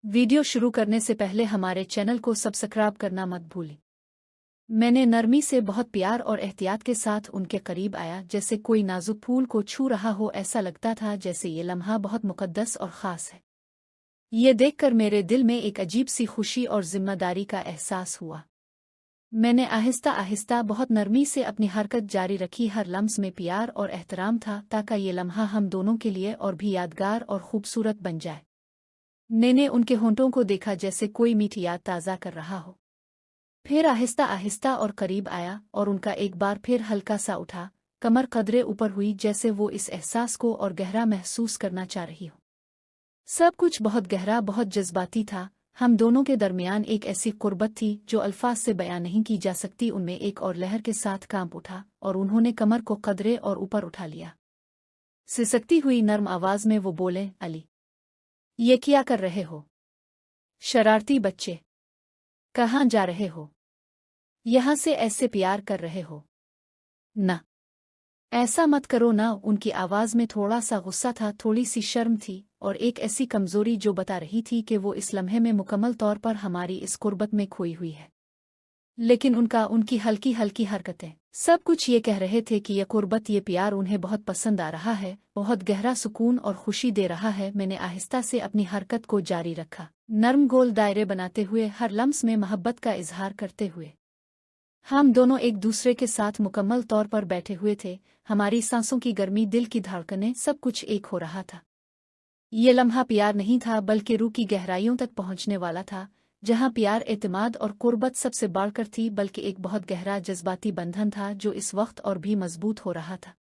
Video शुरू करने से पहले हमारे चैनल को सब्सक्राइब करना मत भूलें। मैंने नरमी से बहुत प्यार और एहतियात के साथ उनके करीब आया, जैसे कोई नाजुक फूल को छू रहा हो। ऐसा लगता था जैसे ये लम्हा बहुत मुकद्दस और ख़ास है। ये देखकर मेरे दिल में एक अजीब सी खुशी और जिम्मेदारी का एहसास हुआ। मैंने आहिस्ता आहिस्ता बहुत नरमी से अपनी हरकत जारी रखी। हर लम्स में प्यार और एहतराम था, ताकि ये लम्हा हम दोनों के लिए और भी यादगार और खूबसूरत बन जाए। मैंने उनके होंठों को देखा, जैसे कोई मीठी याद ताज़ा कर रहा हो। फिर आहिस्ता आहिस्ता और करीब आया, और उनका एक बार फिर हल्का सा उठा, कमर कदरे ऊपर हुई, जैसे वो इस एहसास को और गहरा महसूस करना चाह रही हो। सब कुछ बहुत गहरा, बहुत जज्बाती था। हम दोनों के दरमियान एक ऐसी कुर्बत थी जो अल्फाज से बयां नहीं की जा सकती। उनमें एक और लहर के साथ कांप उठा, और उन्होंने कमर को कदरे और ऊपर उठा लिया। सिसकती हुई नर्म आवाज में वो बोले, अली, ये क्या कर रहे हो? शरारती बच्चे, कहाँ जा रहे हो? यहाँ से ऐसे प्यार कर रहे हो? ना, ऐसा मत करो ना। उनकी आवाज में थोड़ा सा गुस्सा था, थोड़ी सी शर्म थी, और एक ऐसी कमजोरी जो बता रही थी कि वो इस लम्हे में मुकम्मल तौर पर हमारी इस कुर्बत में खोई हुई है। लेकिन उनकी हल्की हल्की हरकतें, सब कुछ ये कह रहे थे कि ये कुर्बत, ये प्यार उन्हें बहुत पसंद आ रहा है, बहुत गहरा सुकून और खुशी दे रहा है। मैंने आहिस्ता से अपनी हरकत को जारी रखा, नर्म गोल दायरे बनाते हुए, हर लम्स में मोहब्बत का इजहार करते हुए। हम दोनों एक दूसरे के साथ मुकम्मल तौर पर बैठे हुए थे। हमारी सांसों की गर्मी, दिल की धड़कनें, सब कुछ एक हो रहा था। ये लम्हा प्यार नहीं था, बल्कि रूह की गहराइयों तक पहुंचने वाला था, जहां प्यार, एतमाद और कुर्बत सबसे बढ़कर थी। बल्कि एक बहुत गहरा जज्बाती बंधन था जो इस वक्त और भी मजबूत हो रहा था।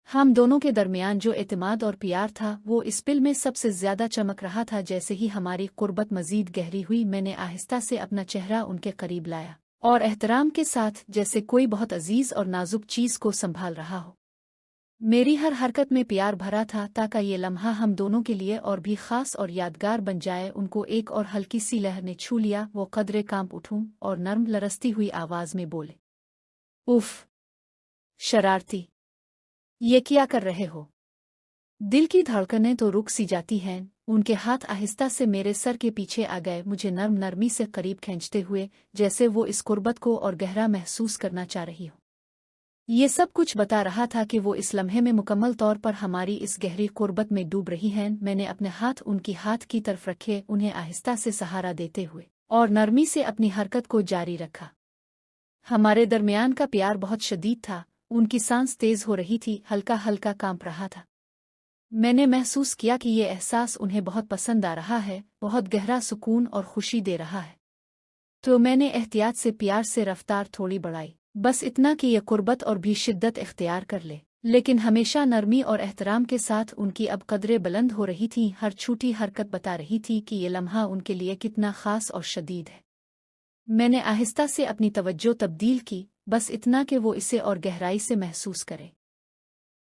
हम दोनों के दरमियान जो एतमाद और प्यार था, वो इस पिल में सबसे ज्यादा चमक रहा था। जैसे ही हमारी कुर्बत मजीद गहरी हुई, मैंने आहिस्ता से अपना चेहरा उनके करीब लाया, और एहतराम के साथ, जैसे कोई बहुत अजीज और नाजुक चीज को संभाल रहा हो। मेरी हर हरकत में प्यार भरा था, ताकि ये लम्हा हम दोनों के लिए और भी खास और यादगार बन जाए। उनको एक और हल्की सी लहर ने छू लिया। वो कदरे कांप उठूं और नर्म लरसती हुई आवाज में बोले, उफ, शरारती, ये क्या कर रहे हो? दिल की धड़कनें तो रुक सी जाती हैं। उनके हाथ आहिस्ता से मेरे सर के पीछे आ गए, मुझे नर्म नरमी से करीब खींचते हुए, जैसे वो इस कुर्बत को और गहरा महसूस करना चाह रही हो। ये सब कुछ बता रहा था कि वो इस लम्हे में मुकम्मल तौर पर हमारी इस गहरी कुर्बत में डूब रही हैं। मैंने अपने हाथ उनकी हाथ की तरफ रखे, उन्हें आहिस्ता से सहारा देते हुए, और नरमी से अपनी हरकत को जारी रखा। हमारे दरमियान का प्यार बहुत शदीद था। उनकी सांस तेज हो रही थी, हल्का हल्का कांप रहा था। मैंने महसूस किया कि ये एहसास उन्हें बहुत पसंद आ रहा है, बहुत गहरा सुकून और खुशी दे रहा है। तो मैंने एहतियात से प्यार से रफ्तार थोड़ी बढ़ाई, बस इतना कि यह कुर्बत और भी शिद्दत इख्तियार कर ले, लेकिन हमेशा नरमी और एहतराम के साथ। उनकी अब कदरें बुलंद हो रही थीं, हर छोटी हरकत बता रही थी कि ये लम्हा उनके लिए कितना खास और शदीद है। मैंने आहिस्ता से अपनी तवज्जो तब्दील की, बस इतना कि वो इसे और गहराई से महसूस करे।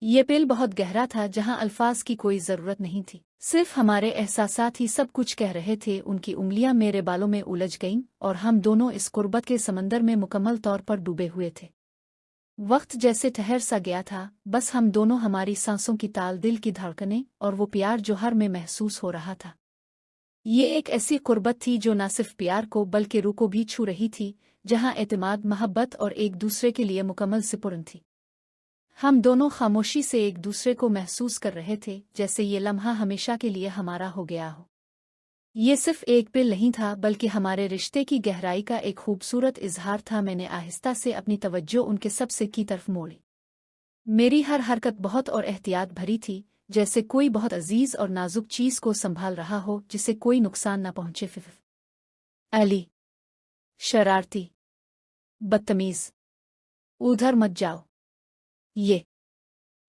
ये पिल बहुत गहरा था, जहां अल्फाज की कोई जरूरत नहीं थी, सिर्फ हमारे एहसासात ही सब कुछ कह रहे थे। उनकी उंगलियां मेरे बालों में उलझ गईं, और हम दोनों इस कुर्बत के समंदर में मुकम्मल तौर पर डूबे हुए थे। वक्त जैसे ठहर सा गया था, बस हम दोनों, हमारी सांसों की ताल, दिल की धड़कनें, और वो प्यार जो हर में महसूस हो रहा था। ये एक ऐसी कुर्बत थी जो न सिर्फ प्यार को बल्कि रूह को भी छू रही थी, जहां एतमाद, मोहब्बत और एक दूसरे के लिए मुकम्मल सिपुर्द थी। हम दोनों खामोशी से एक दूसरे को महसूस कर रहे थे, जैसे ये लम्हा हमेशा के लिए हमारा हो गया हो। ये सिर्फ एक पिल नहीं था, बल्कि हमारे रिश्ते की गहराई का एक खूबसूरत इजहार था। मैंने आहिस्ता से अपनी तवज्जो उनके सबसे की तरफ मोड़ी। मेरी हर हरकत बहुत और एहतियात भरी थी, जैसे कोई बहुत अजीज और नाजुक चीज को संभाल रहा हो, जिसे कोई नुकसान न पहुंचे। अली, शरारती, बदतमीज, उधर मत जाओ, ये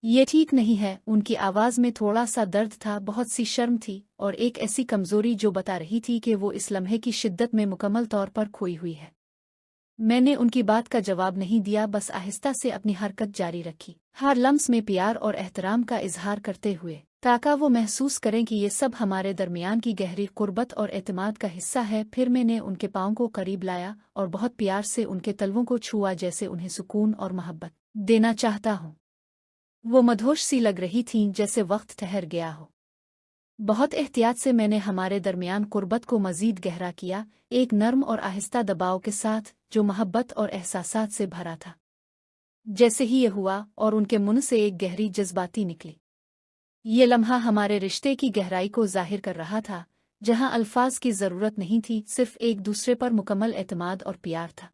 ये ठीक नहीं है। उनकी आवाज में थोड़ा सा दर्द था, बहुत सी शर्म थी, और एक ऐसी कमजोरी जो बता रही थी कि वो इस लम्हे की शिद्दत में मुकम्मल तौर पर खोई हुई है। मैंने उनकी बात का जवाब नहीं दिया, बस आहिस्ता से अपनी हरकत जारी रखी, हर लम्स में प्यार और एहतराम का इजहार करते हुए, ताकि वो महसूस करें कि ये सब हमारे दरमियान की गहरी कुर्बत और एतमाद का हिस्सा है। फिर मैंने उनके पाँव को करीब लाया, और बहुत प्यार से उनके तलवों को छुआ, जैसे उन्हें सुकून और मोहब्बत देना चाहता हूँ। वो मदहोश सी लग रही थीं, जैसे वक्त ठहर गया हो। बहुत एहतियात से मैंने हमारे दरमियान कुर्बत को मज़ीद गहरा किया, एक नर्म और आहिस्ता दबाव के साथ जो मोहब्बत और एहसासात से भरा था। जैसे ही ये हुआ और उनके मुंह से एक गहरी जज्बाती निकली। ये लम्हा हमारे रिश्ते की गहराई को जाहिर कर रहा था, जहां अल्फाज की ज़रूरत नहीं थी, सिर्फ एक दूसरे पर मुकम्मल एतमाद और प्यार था।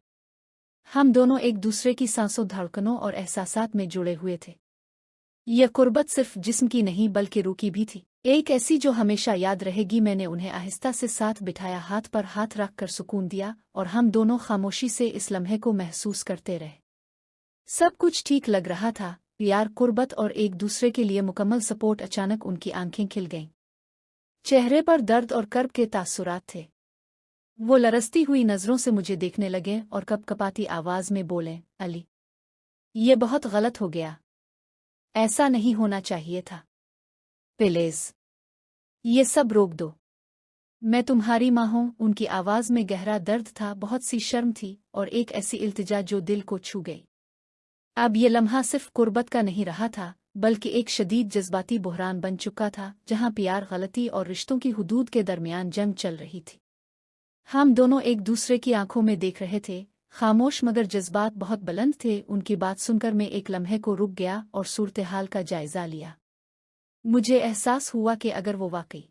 हम दोनों एक दूसरे की सांसों, धड़कनों और एहसासात में जुड़े हुए थे। यह कुर्बत सिर्फ जिस्म की नहीं बल्कि रूह की भी थी, एक ऐसी जो हमेशा याद रहेगी। मैंने उन्हें आहिस्ता से साथ बिठाया, हाथ पर हाथ रख कर सुकून दिया, और हम दोनों खामोशी से इस लम्हे को महसूस करते रहे। सब कुछ ठीक लग रहा था, प्यार, कुर्बत और एक दूसरे के लिए मुकम्मल सपोर्ट। अचानक उनकी आंखें खिल गईं। चेहरे पर दर्द और कर्ब के तासुरात थे। वो लरसती हुई नज़रों से मुझे देखने लगे और कपकपाती आवाज़ में बोले, अली, ये बहुत गलत हो गया। ऐसा नहीं होना चाहिए था। प्लीज, ये सब रोक दो। मैं तुम्हारी माँ हूँ। उनकी आवाज़ में गहरा दर्द था, बहुत सी शर्म थी और एक ऐसी इल्तिजा जो दिल को छू गई। अब ये लम्हा सिर्फ कुर्बत का नहीं रहा था, बल्कि एक शदीद जज्बाती बुहरान बन चुका था, जहाँ प्यार, गलती और रिश्तों की हुदूद के दरमियान जंग चल रही थी। हम दोनों एक दूसरे की आंखों में देख रहे थे, खामोश, मगर जज्बात बहुत बुलंद थे। उनकी बात सुनकर मैं एक लम्हे को रुक गया और सूरत हाल का जायजा लिया। मुझे एहसास हुआ कि अगर वो वाकई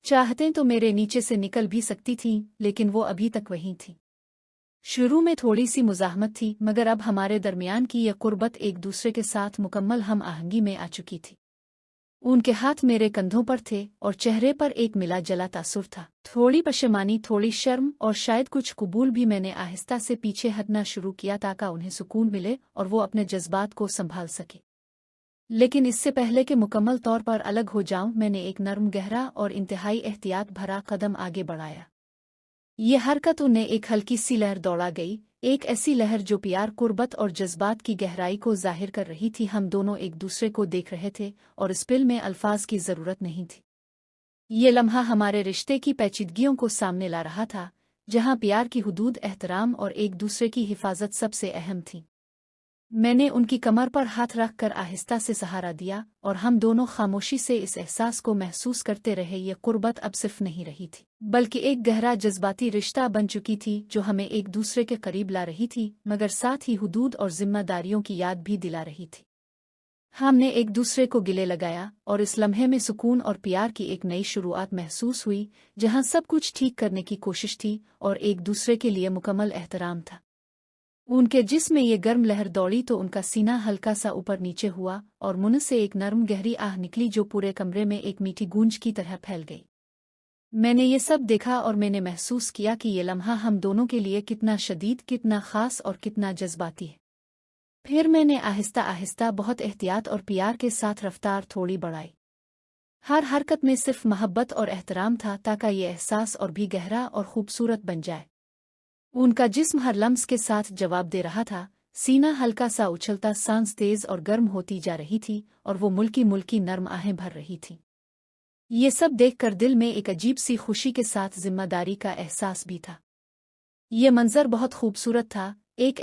चाहते तो मेरे नीचे से निकल भी सकती थीं, लेकिन वो अभी तक वहीं थी। शुरू में थोड़ी सी मुज़ाहमत थी, मगर अब हमारे दरमियान की यह कुर्बत एक दूसरे के साथ मुकम्मल हम आहंगी में आ चुकी थी। उनके हाथ मेरे कंधों पर थे और चेहरे पर एक मिला जला तासुर था, थोड़ी पशेमानी, थोड़ी शर्म और शायद कुछ कबूल भी। मैंने आहिस्ता से पीछे हटना शुरू किया ताकि उन्हें सुकून मिले और वो अपने जज्बात को संभाल सके। लेकिन इससे पहले कि मुकम्मल तौर पर अलग हो जाऊं, मैंने एक नर्म, गहरा और इंतहाई एहतियात भरा कदम आगे बढ़ाया। ये हरकत उन्हें एक हल्की सी लहर दौड़ा गई, एक ऐसी लहर जो प्यार, कुर्बत और जज्बात की गहराई को जाहिर कर रही थी। हम दोनों एक दूसरे को देख रहे थे और इस पिल में अल्फाज की ज़रूरत नहीं थी। ये लम्हा हमारे रिश्ते की पेचीदगियों को सामने ला रहा था, जहाँ प्यार की हुदूद, एहतराम और एक दूसरे की हिफाजत सबसे अहम थी। मैंने उनकी कमर पर हाथ रख कर आहिस्ता से सहारा दिया और हम दोनों खामोशी से इस एहसास को महसूस करते रहे। ये कुर्बत अब सिर्फ नहीं रही थी, बल्कि एक गहरा जज्बाती रिश्ता बन चुकी थी, जो हमें एक दूसरे के करीब ला रही थी, मगर साथ ही हुदूद और जिम्मेदारियों की याद भी दिला रही थी। हमने एक दूसरे को गिले लगाया और इस लम्हे में सुकून और प्यार की एक नई शुरुआत महसूस हुई, जहाँ सब कुछ ठीक करने की कोशिश थी और एक दूसरे के लिए मुकम्मल एहतराम था। उनके जिस्म में ये गर्म लहर दौड़ी तो उनका सीना हल्का सा ऊपर नीचे हुआ और मुंह से एक नरम गहरी आह निकली, जो पूरे कमरे में एक मीठी गूंज की तरह फैल गई। मैंने ये सब देखा और मैंने महसूस किया कि ये लम्हा हम दोनों के लिए कितना शदीद, कितना खास और कितना जज्बाती है। फिर मैंने आहिस्ता आहिस्ता, बहुत एहतियात और प्यार के साथ रफ्तार थोड़ी बढ़ाई। हर हरकत में सिर्फ मोहब्बत और एहतराम था, ताकि ये एहसास और भी गहरा और खूबसूरत बन जाए। उनका जिस्म हर लम्स के साथ जवाब दे रहा था, सीना हल्का सा उछलता, सांस तेज और गर्म होती जा रही थी और वो मुल्की मुल्की नर्म आहें भर रही थी। ये सब देखकर दिल में एक अजीब सी खुशी के साथ जिम्मेदारी का एहसास भी था। ये मंजर बहुत खूबसूरत था, एक